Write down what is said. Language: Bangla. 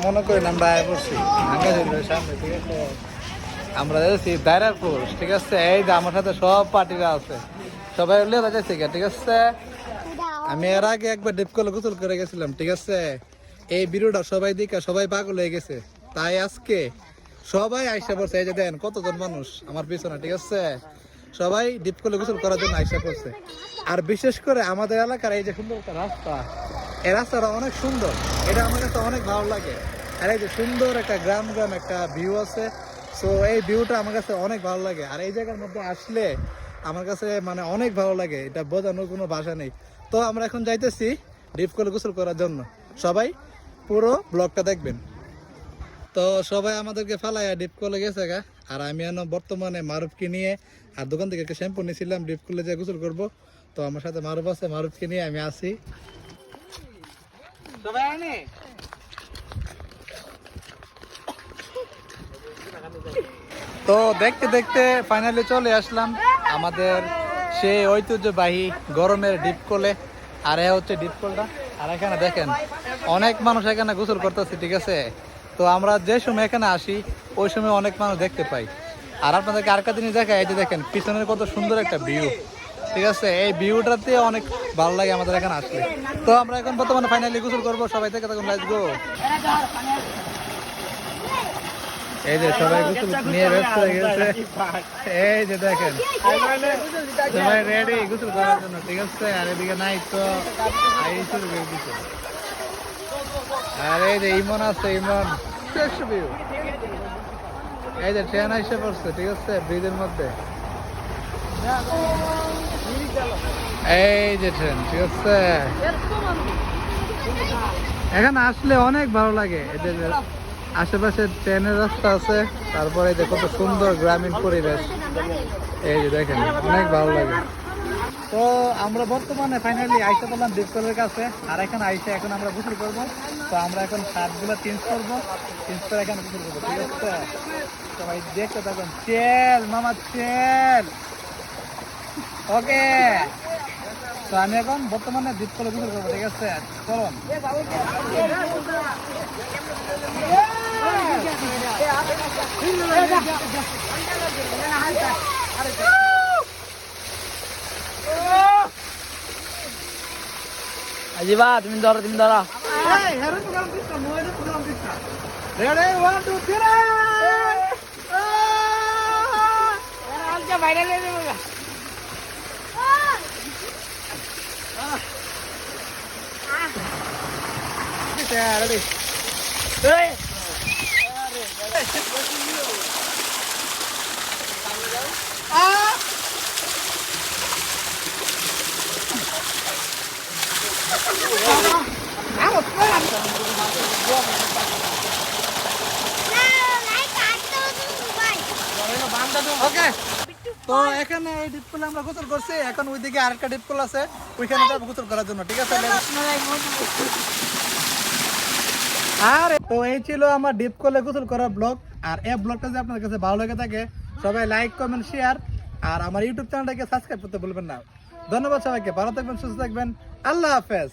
মনে করেন আমরা আয় করছি গাঙ্গাজলের সামনে, ঠিক আছে? আমরা যাচ্ছি দায়রারপুর, ঠিক আছে? এই যে আমার সাথে সব পার্টিরা আছে, সবাই উল্লেখ যাচ্ছে, ঠিক আছে? আমি এর আগে একবার ডিপ কলে গোসল করে গেছিলাম, ঠিক আছে? এই ভিডিওটা সবাই দেখে সবাই পাগল হয়ে গেছে, তাই আজকে সবাই আইসা পড়ছে। এই যে দেন কতজন মানুষ আমার পিছনে, ঠিক আছে? সবাই ডিপ কলে গোসল করার জন্য আইসা পড়ছে। আর বিশেষ করে আমাদের এলাকার এই যে সুন্দর একটা রাস্তা, এই রাস্তাটা অনেক সুন্দর, এটা আমার কাছে অনেক ভালো লাগে। আর এই যে সুন্দর একটা গ্রাম গ্রাম একটা ভিউ আছে, সো এই ভিউটা আমার কাছে অনেক ভালো লাগে। আর এই জায়গার মধ্যে আসলে আমার কাছে মানে অনেক ভালো লাগে, এটা বোঝানোর কোনো ভাষা নেই। তো আমরা এখন যাইতেছি ডিপ কলে গোসল করার জন্য, সবাই পুরো ব্লগটা দেখবেন। তো সবাই আমাদেরকে ফালাইয়া ডিপ কলে গেছে গা, আর আমি এখন বর্তমানে মারুফকে নিয়ে আর দোকান থেকে একটা শ্যাম্পু নিয়েছিলাম ডিপ কলে যে গোসল করবো। তো আমার সাথে মারুফ আছে, মারুফকে নিয়ে আমি আসি। তো দেখতে দেখতে ফাইনালি চলে আসলাম আমাদের সেই ঐতিহ্যবাহী গরমের ডিপ কলে। আর এ হচ্ছে ডিপ কলটা। আর এখানে দেখেন অনেক মানুষ এখানে গোসল করতেছে, ঠিক আছে? তো আমরা যে সময় এখানে আসি ওই সময় অনেক মানুষ দেখতে পাই। আর আপনাদেরকে আরেকটা জিনিস দেখায়, এই যে দেখেন পিছনের কত সুন্দর একটা ভিউ, ঠিক আছে? এই ভিউটাতে অনেক ভালো লাগে আমাদের এখানে আসলে। তো আমরা এখন বর্তমানে ফাইনালি গোসল করবো, সবাই থেকে তখন লেটস গো। এই যে সবাই গোসল নিয়ে ব্যস্ত হয়ে গেছে, এই যে দেখেন সবাই রেডি গোসল করার জন্য, ঠিক আছে? আর এদিকে নাই তো শুরু করে দিচ্ছে। আর এই যে ইমন আছে, ইমন ভিউ। এই যে ট্রেন এসে পড়ছে, ঠিক আছে? ব্রিজের মধ্যে এই যে ট্রেন, ঠিক আছে? এখানে আসলে অনেক ভালো লাগে। এই যে আশেপাশে ট্রেনের রাস্তা আছে, তারপরে যে কত সুন্দর গ্রামীণ পরিবেশ, এই যে দেখেন অনেক ভালো লাগে। তো আমরা বর্তমানে ফাইনালি আইসা বললাম ডিপ কলের কাছে। আর এখানে আইসা এখন আমরা গোসল করবো। তো আমরা এখন শার্টগুলো চেঞ্জ করবো, চেঞ্জ করে এখানে গোসল করবো, ঠিক আছে? সবাই দেখতে থাকুন। চেল মামা চেল, ওকে। তো আমি এখন বর্তমানে ডিপ কলে গোসল করবো, ঠিক আছে? চলুন। আজিবা তুমি ধরো, তুমি ধরো। ওকে, তো এখানে এই ডিপ কলে আমরা গোসল করছি। এখন ওইদিকে আরেকটা ডিপ কল আছে, ওইখানে যাবো গোসল করার জন্য, ঠিক আছে? আর তো এই ছিল আমার ডিপ কলে গোসল করার ব্লগ। আর এই ব্লগটা যদি আপনার কাছে ভালো লেগে থাকে, সবাই লাইক কমেন্ট শেয়ার আর আমার ইউটিউব চ্যানেলটাকে সাবস্ক্রাইব করতে ভুলবেন না। ধন্যবাদ সবাইকে, ভালো থাকবেন, সুস্থ থাকবেন, আল্লাহ হাফেজ।